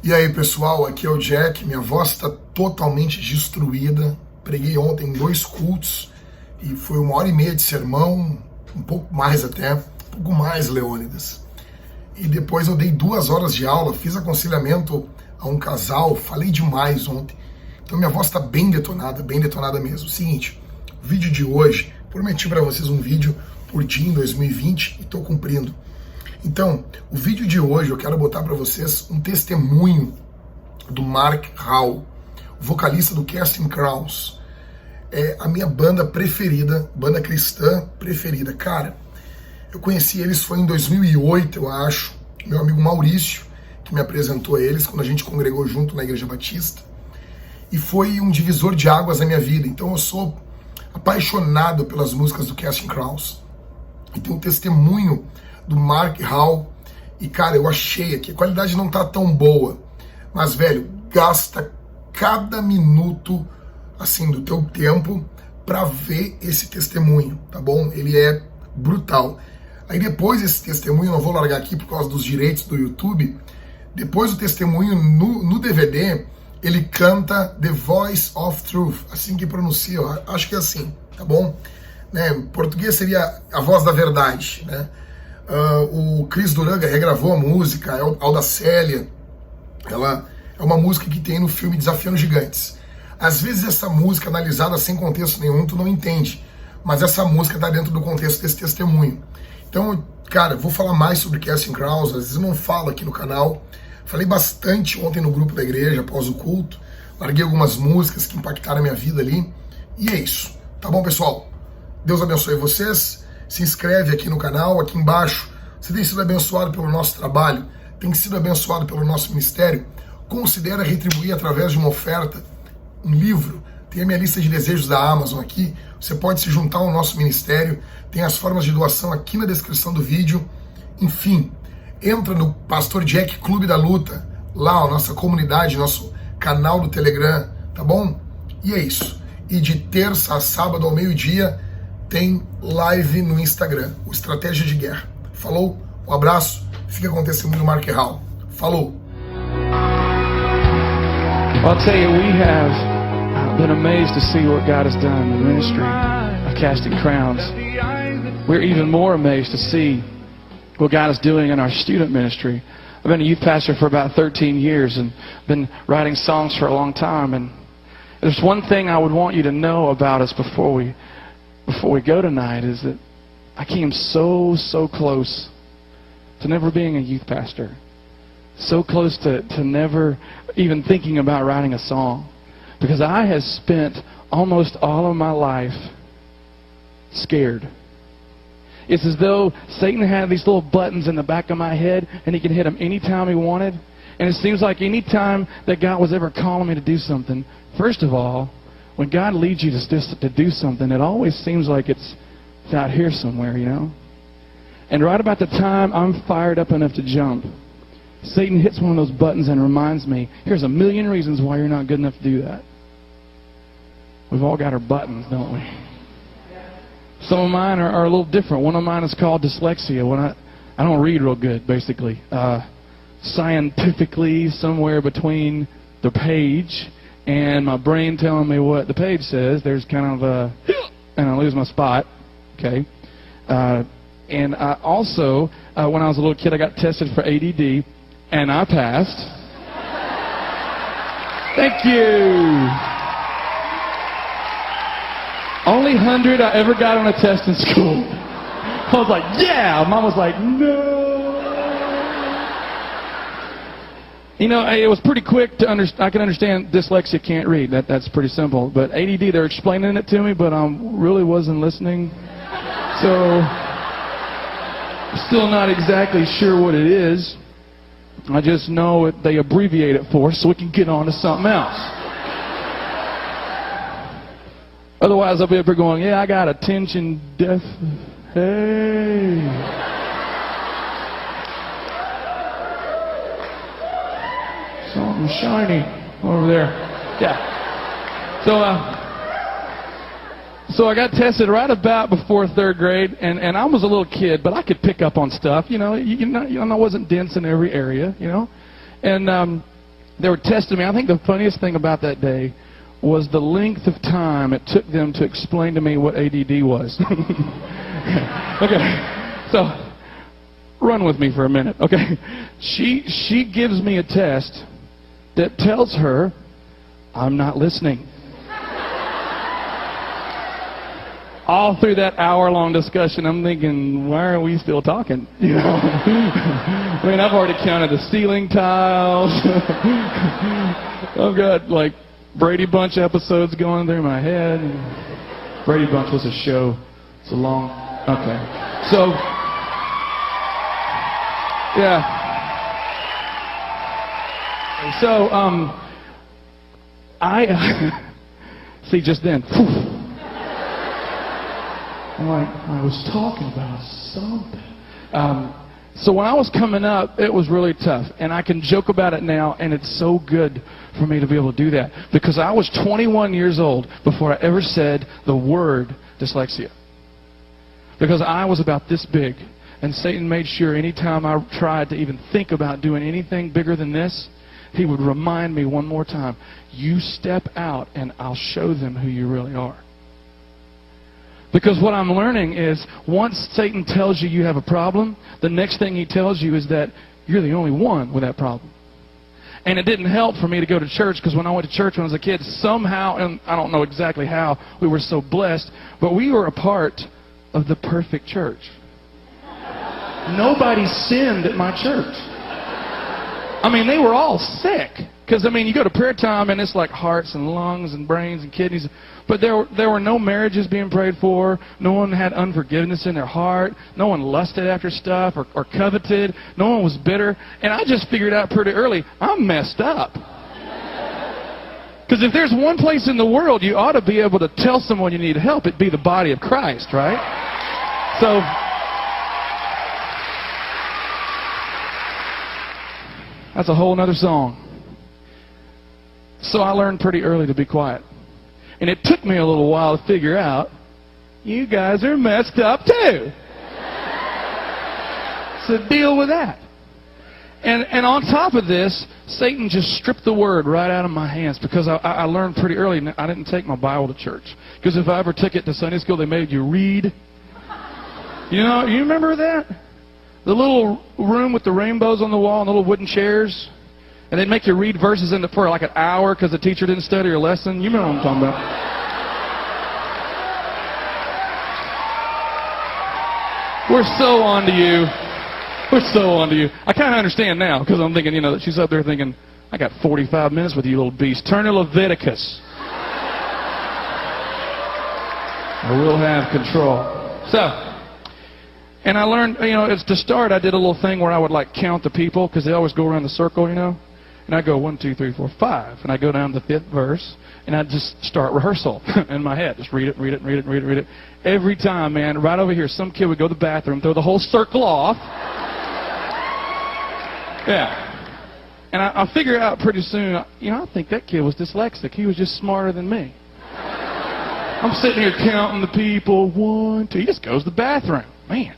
E aí pessoal, aqui é o Jack, minha voz está totalmente destruída. Preguei ontem em 2 cultos e foi 1h30 de sermão, um pouco mais até, um pouco mais, Leônidas. E depois eu dei 2 horas de aula, fiz aconselhamento a um casal, falei demais ontem. Então minha voz está bem detonada mesmo. Seguinte, o vídeo de hoje, prometi para vocês um vídeo por dia em 2020 e estou cumprindo. Então, o vídeo de hoje eu quero botar para vocês um testemunho do Mark Hall, vocalista do Casting Crowns. É a minha banda preferida, banda cristã preferida. Cara, eu conheci eles foi em 2008, eu acho. Meu amigo Maurício, que me apresentou a eles quando a gente congregou junto na Igreja Batista. E foi um divisor de águas na minha vida. Então eu sou apaixonado pelas músicas do Casting Crowns. E tem um testemunho do Mark Hall, e cara, eu achei aqui, a qualidade não tá tão boa, mas velho, gasta cada minuto, assim, do teu tempo pra ver esse testemunho, tá bom? Ele é brutal. Aí depois desse testemunho, eu não vou largar aqui por causa dos direitos do YouTube, depois do testemunho no DVD, ele canta The Voice of Truth, assim que pronuncia, eu acho que é assim, tá bom? Né? Em português seria a voz da verdade, né? O Chris Duranga regravou a música, a da Célia, ela é uma música que tem no filme Desafiando Gigantes. Às vezes essa música analisada sem contexto nenhum, tu não entende, mas essa música está dentro do contexto desse testemunho. Então, cara, vou falar mais sobre Casting Crowns, às vezes eu não falo aqui no canal, falei bastante ontem no grupo da igreja, após o culto, larguei algumas músicas que impactaram a minha vida ali, e é isso, tá bom pessoal? Deus abençoe vocês. Se inscreve aqui no canal, aqui embaixo. Você tem sido abençoado pelo nosso trabalho, tem sido abençoado pelo nosso ministério, considere retribuir através de uma oferta, um livro. Tem a minha lista de desejos da Amazon aqui, você pode se juntar ao nosso ministério, tem as formas de doação aqui na descrição do vídeo. Enfim, entra no Pastor Jack Clube da Luta, lá a nossa comunidade, nosso canal do Telegram, tá bom? E é isso. E de terça a sábado ao meio-dia, tem live no Instagram, o Estratégia de Guerra. Falou? Um abraço, fica com o testemunho do Mark Hall. Falou! I'll tell you, we have been amazed to see what God has done in the ministry of Casting Crowns. We're even more amazed to see what God is doing in our student ministry. I've been a youth pastor for about 13 years and been writing songs for a long time. And there's one thing I would want you to know about us before we go tonight, is that I came so close to never being a youth pastor. So close to never even thinking about writing a song. Because I have spent almost all of my life scared. It's as though Satan had these little buttons in the back of my head and he could hit them anytime he wanted. And it seems like any time that God was ever calling me to do something, first of all, when God leads you to do something, it always seems like it's out here somewhere, you know? And right about the time I'm fired up enough to jump, Satan hits one of those buttons and reminds me, here's a million reasons why you're not good enough to do that. We've all got our buttons, don't we? Some of mine are a little different. One of mine is called dyslexia. When I don't read real good, basically. Scientifically, somewhere between the page and my brain telling me what the page says, there's kind of a, and I lose my spot, okay? And I also, when I was a little kid, I got tested for ADD, and I passed. Thank you. Only 100 I ever got on a test in school. I was like, yeah! Mom was like, no! You know, it was pretty quick to understand. I can understand dyslexia, can't read. That's pretty simple. But ADD, they're explaining it to me, but I really wasn't listening. So, still not exactly sure what it is. I just know they abbreviate it for us so we can get on to something else. Otherwise, I'll be up here going, yeah, I got attention deaf. Hey. Something shiny over there. Yeah. So I got tested right about before 3rd grade, and I was a little kid, but I could pick up on stuff, you know. I wasn't dense in every area, you know. And They were testing me. I think the funniest thing about that day was the length of time it took them to explain to me what ADD was. Okay, so run with me for a minute, okay? She gives me a test that tells her I'm not listening. All through that hour-long discussion, I'm thinking, why are we still talking? You know, I mean, I've already counted the ceiling tiles. I've got like Brady Bunch episodes going through my head. Brady Bunch was a show. It's a long. Okay, so yeah. So I see just then. I'm like, I was talking about something. So when I was coming up, it was really tough. And I can joke about it now, and it's so good for me to be able to do that. Because I was 21 years old before I ever said the word dyslexia. Because I was about this big. And Satan made sure anytime I tried to even think about doing anything bigger than this, he would remind me one more time, you step out and I'll show them who you really are. Because what I'm learning is, once Satan tells you you have a problem, the next thing he tells you is that you're the only one with that problem. And it didn't help for me to go to church, because when I went to church when I was a kid, somehow, and I don't know exactly how, we were so blessed, but we were a part of the perfect church. Nobody sinned at my church. I mean, they were all sick. Because, I mean, you go to prayer time, and it's like hearts and lungs and brains and kidneys. But there were no marriages being prayed for. No one had unforgiveness in their heart. No one lusted after stuff or coveted. No one was bitter. And I just figured out pretty early, I'm messed up. Because if there's one place in the world you ought to be able to tell someone you need help, it'd be the body of Christ, right? So that's a whole other song. So I learned pretty early to be quiet. And it took me a little while to figure out, you guys are messed up too. So deal with that. And on top of this, Satan just stripped the word right out of my hands, because I learned pretty early I didn't take my Bible to church. Because if I ever took it to Sunday school, they made you read. You know, you remember that? The little room with the rainbows on the wall and the little wooden chairs. And they'd make you read verses for like an hour because the teacher didn't study your lesson. You remember what I'm talking about. We're so on to you. We're so on to you. I kind of understand now, because I'm thinking, you know, that she's up there thinking, I got 45 minutes with you, little beast. Turn to Leviticus. I will have control. So, and I learned, you know, to start, I did a little thing where I would like count the people, because they always go around the circle, you know. And I go 1, 2, 3, 4, 5, and I go down to the 5th verse, and I just start rehearsal in my head. Just read it, read it, read it, read it, read it. Every time, man, right over here, some kid would go to the bathroom, throw the whole circle off. Yeah. And I figure out pretty soon, you know, I think that kid was dyslexic. He was just smarter than me. I'm sitting here counting the people. 1, 2. He just goes to the bathroom. Man.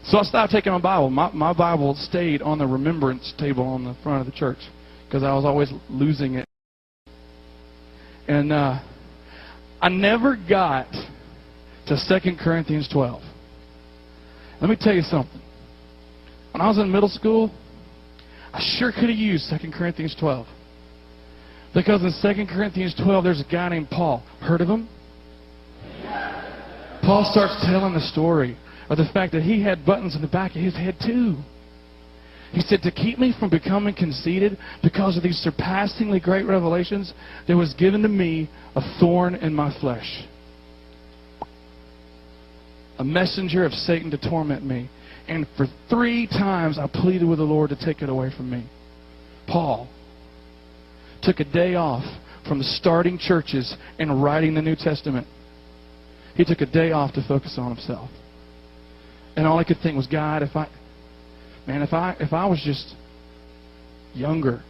So I stopped taking my Bible. My Bible stayed on the remembrance table on the front of the church, because I was always losing it. And I never got to 2 Corinthians 12. Let me tell you something. When I was in middle school, I sure could have used 2 Corinthians 12. Because in 2 Corinthians 12, there's a guy named Paul. Heard of him? Paul starts telling the story of the fact that he had buttons in the back of his head too. He said, to keep me from becoming conceited because of these surpassingly great revelations, there was given to me a thorn in my flesh, a messenger of Satan to torment me. And for 3 times I pleaded with the Lord to take it away from me. Paul took a day off from starting churches and writing the New Testament. He took a day off to focus on himself. And all I could think was, God, if I was just younger,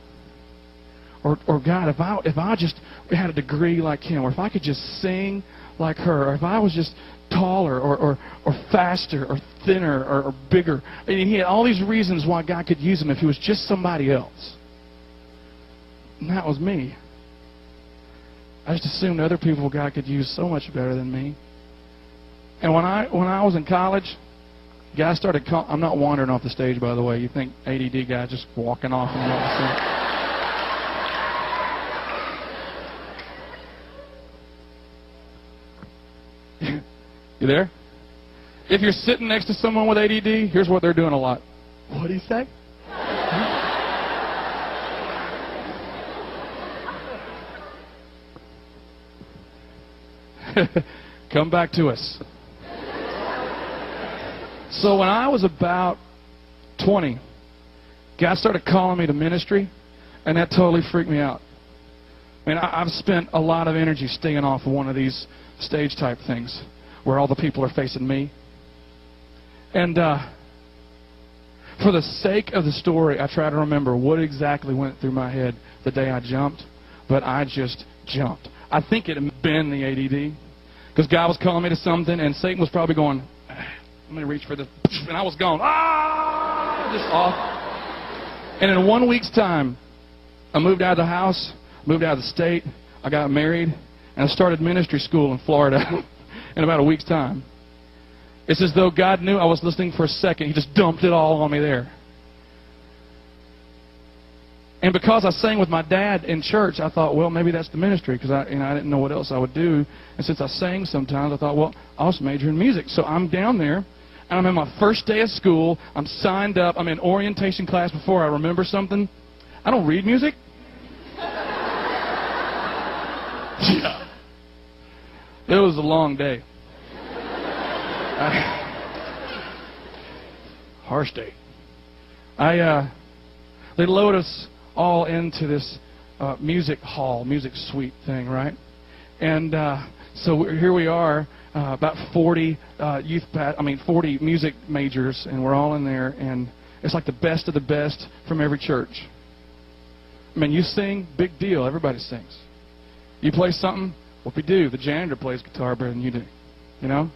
or God, if I just had a degree like him, or if I could just sing like her, or if I was just taller, or faster, or thinner, or bigger. I mean, he had all these reasons why God could use him if he was just somebody else. And that was me. I just assumed other people God could use so much better than me. And when I was in college, guys started calling. I'm not wandering off the stage, by the way. You think ADD guy just walking off and off the stage? You there? If you're sitting next to someone with ADD, here's what they're doing a lot. What do you say? Come back to us. So when I was about 20, God started calling me to ministry, and that totally freaked me out. I mean, I've spent a lot of energy staying off of one of these stage-type things where all the people are facing me. And for the sake of the story, I try to remember what exactly went through my head the day I jumped, but I just jumped. I think it had been the ADD, because God was calling me to something, and Satan was probably going, I'm going to reach for this, and I was going, just off. And in 1 week's time, I moved out of the house, moved out of the state, I got married, and I started ministry school in Florida in about a week's time. It's as though God knew I was listening for a second. He just dumped it all on me there. And because I sang with my dad in church, I thought, well, maybe that's the ministry, because I didn't know what else I would do. And since I sang sometimes, I thought, well, I'll just major in music. So I'm down there, and I'm in my first day of school. I'm signed up. I'm in orientation class before I remember something. I don't read music. Yeah. It was a long day. Harsh day. They load us all into this music hall, music suite thing, right? And so here we are, about 40 40 music majors, and we're all in there, and it's like the best of the best from every church. I mean, you sing, big deal. Everybody sings. You play something, whoopee-doo. The janitor plays guitar better than you do. You know?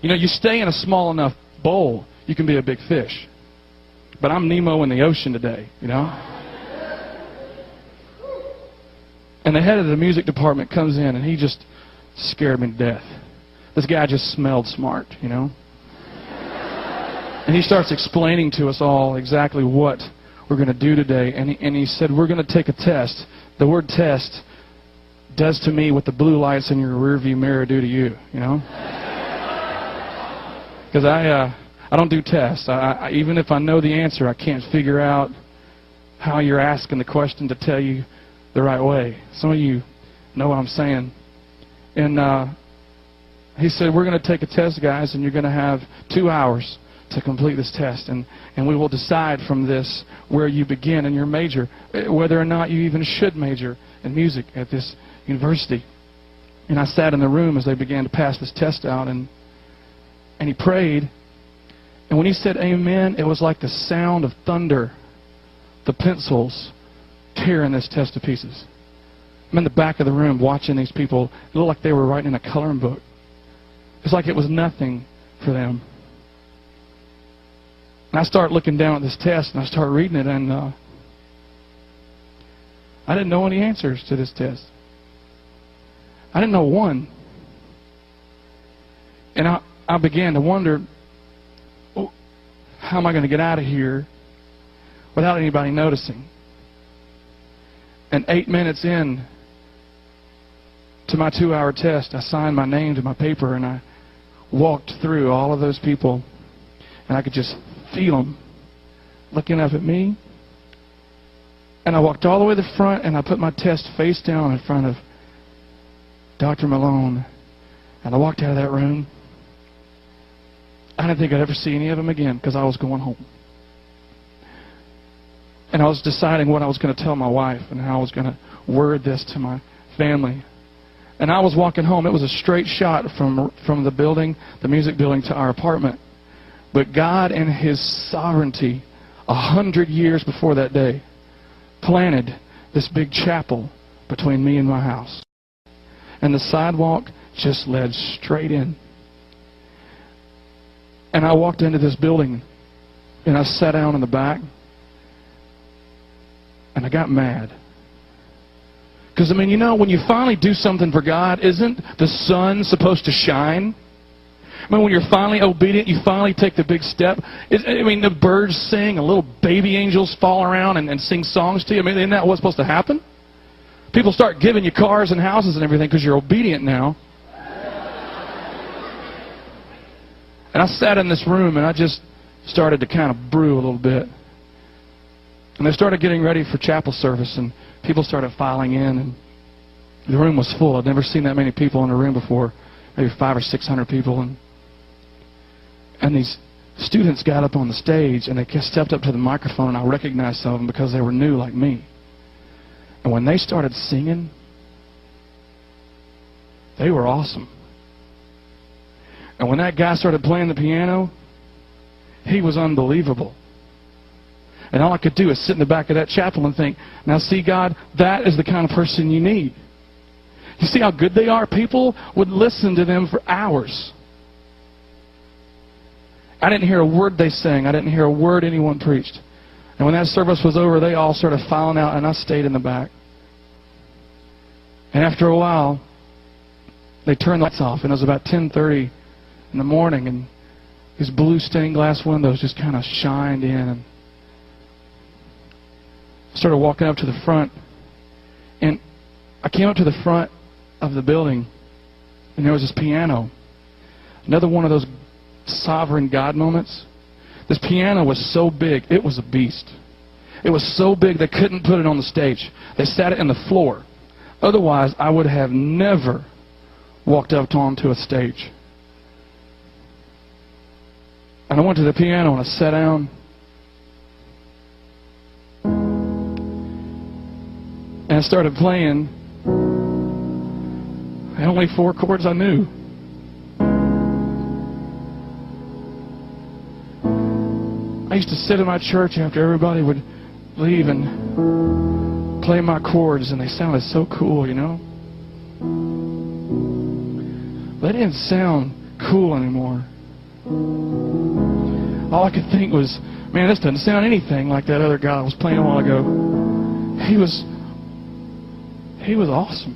You stay in a small enough bowl, you can be a big fish. But I'm Nemo in the ocean today, you know? And the head of the music department comes in, and he just scared me to death. This guy just smelled smart, you know? And he starts explaining to us all exactly what we're going to do today. And he said, we're going to take a test. The word test does to me what the blue lights in your rearview mirror do to you, you know? Because I don't do tests. Even if I know the answer, I can't figure out how you're asking the question to tell you the right way. Some of you know what I'm saying. And he said, we're going to take a test, guys, and you're going to have 2 hours to complete this test. And we will decide from this where you begin in your major, whether or not you even should major in music at this university. And I sat in the room as they began to pass this test out, and he prayed. And when he said amen, it was like the sound of thunder, the pencils tearing this test to pieces. I'm in the back of the room watching these people. It looked like they were writing in a coloring book. It's like it was nothing for them. And I start looking down at this test, and I start reading it, and I didn't know any answers to this test. I didn't know one. And I began to wonder, how am I going to get out of here without anybody noticing? And 8 minutes in to my 2-hour test, I signed my name to my paper, and I walked through all of those people, and I could just feel them looking up at me. And I walked all the way to the front, and I put my test face down in front of Dr. Malone, and I walked out of that room. I didn't think I'd ever see any of them again, because I was going home. And I was deciding what I was going to tell my wife and how I was going to word this to my family. And I was walking home. It was a straight shot from the building, the music building, to our apartment. But God, in His sovereignty, 100 years before that day, planted this big chapel between me and my house. And the sidewalk just led straight in. And I walked into this building, and I sat down in the back, and I got mad. Because, I mean, you know, when you finally do something for God, isn't the sun supposed to shine? I mean, when you're finally obedient, you finally take the big step. I mean, the birds sing, and little baby angels fall around and sing songs to you. I mean, isn't that what's supposed to happen? People start giving you cars and houses and everything because you're obedient now. And I sat in this room, and I just started to kind of brew a little bit. And they started getting ready for chapel service, and people started filing in, and the room was full. I'd never seen that many people in a room before, maybe 500 or 600 people. And these students got up on the stage, and they stepped up to the microphone, and I recognized some of them because they were new like me. And when they started singing, they were awesome. And when that guy started playing the piano, he was unbelievable. And all I could do is sit in the back of that chapel and think, now see, God, that is the kind of person you need. You see how good they are? People would listen to them for hours. I didn't hear a word they sang. I didn't hear a word anyone preached. And when that service was over, they all started filing out, and I stayed in the back. And after a while, they turned the lights off, and it was about 10:30 in the morning, and these blue stained glass windows just kind of shined in. And I started walking up to the front, and I came up to the front of the building, and there was this piano. Another one of those sovereign God moments. This piano was so big, it was a beast. It was so big they couldn't put it on the stage. They sat it in the floor. Otherwise, I would have never walked up onto a stage. And I went to the piano and I sat down. And I started playing. And only 4 chords I knew. I used to sit in my church after everybody would leave and play my chords, and they sounded so cool, you know. They didn't sound cool anymore. All I could think was, man, this doesn't sound anything like that other guy I was playing a while ago. He was awesome.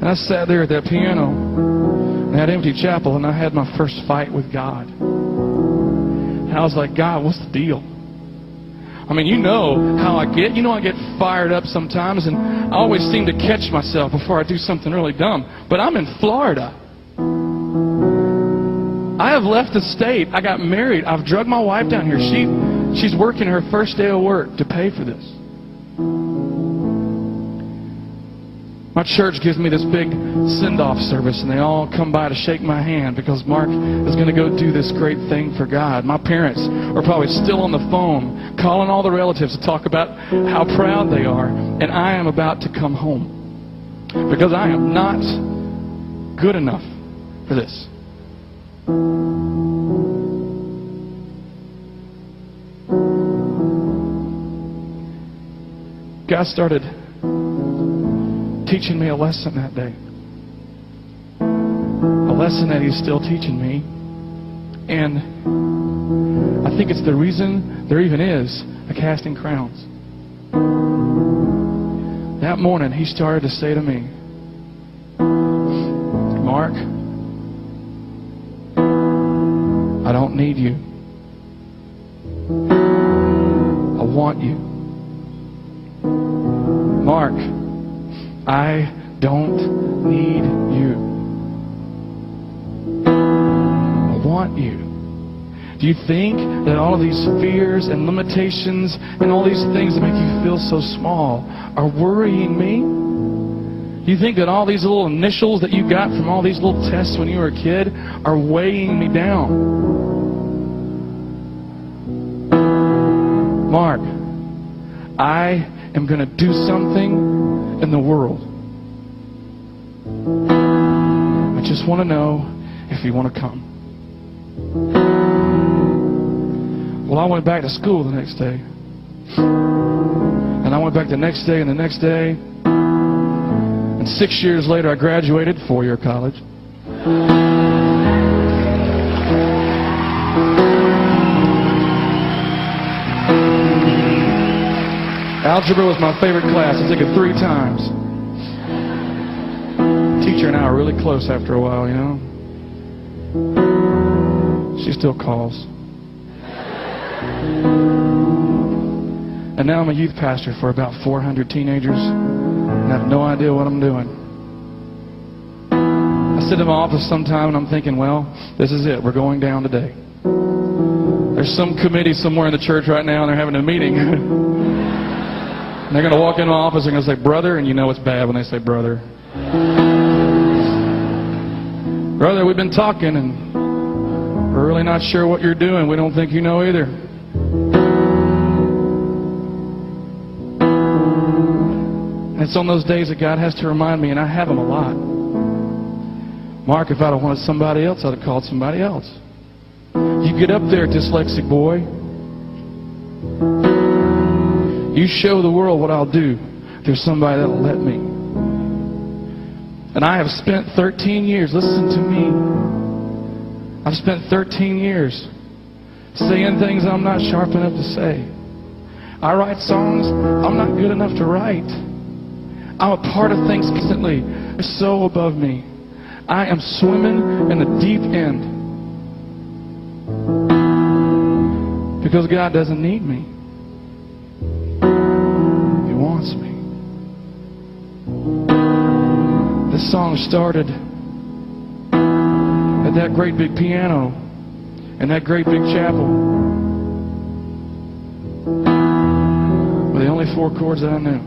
And I sat there at that piano in that empty chapel, and I had my first fight with God. And I was like, God, what's the deal? I mean, you know how I get. You know I get fired up sometimes, and I always seem to catch myself before I do something really dumb. But I'm in Florida. I have left the state. I got married. I've drugged my wife down here. She's working her first day of work to pay for this. My church gives me this big send-off service, and they all come by to shake my hand because Mark is going to go do this great thing for God. My parents are probably still on the phone calling all the relatives to talk about how proud they are, and I am about to come home because I am not good enough for this. God started teaching me a lesson that day. A lesson that He's still teaching me. And I think it's the reason there even is a Casting Crowns. That morning, He started to say to me, Mark, I don't need you. I want you. Mark, I don't need you. I want you. Do you think that all of these fears and limitations and all these things that make you feel so small are worrying me? Do you think that all these little initials that you got from all these little tests when you were a kid are weighing me down? Mark, I am going to do something in the world. I just want to know if you want to come. Well, I went back to school the next day. And I went back the next day and the next day. And 6 years later, I graduated, 4-year college. Algebra was my favorite class. I took it 3 times. Teacher and I were really close after a while, you know. She still calls. And now I'm a youth pastor for about 400 teenagers, and I have no idea what I'm doing. I sit in my office sometime and I'm thinking, well, this is it. We're going down today. There's some committee somewhere in the church right now and they're having a meeting. And they're going to walk in my office and they're going to say, brother, and you know it's bad when they say brother. Brother, we've been talking and we're really not sure what you're doing. We don't think you know either. And it's on those days that God has to remind me, and I have them a lot. Mark, if I'd have wanted somebody else, I'd have called somebody else. You get up there, dyslexic boy. You show the world what I'll do. There's somebody that'll let me. And I have spent 13 years, listen to me. I've spent 13 years saying things I'm not sharp enough to say. I write songs I'm not good enough to write. I'm a part of things constantly. They're so above me. I am swimming in the deep end. Because God doesn't need me. He wants me. This song started at that great big piano and that great big chapel with the only 4 chords that I knew.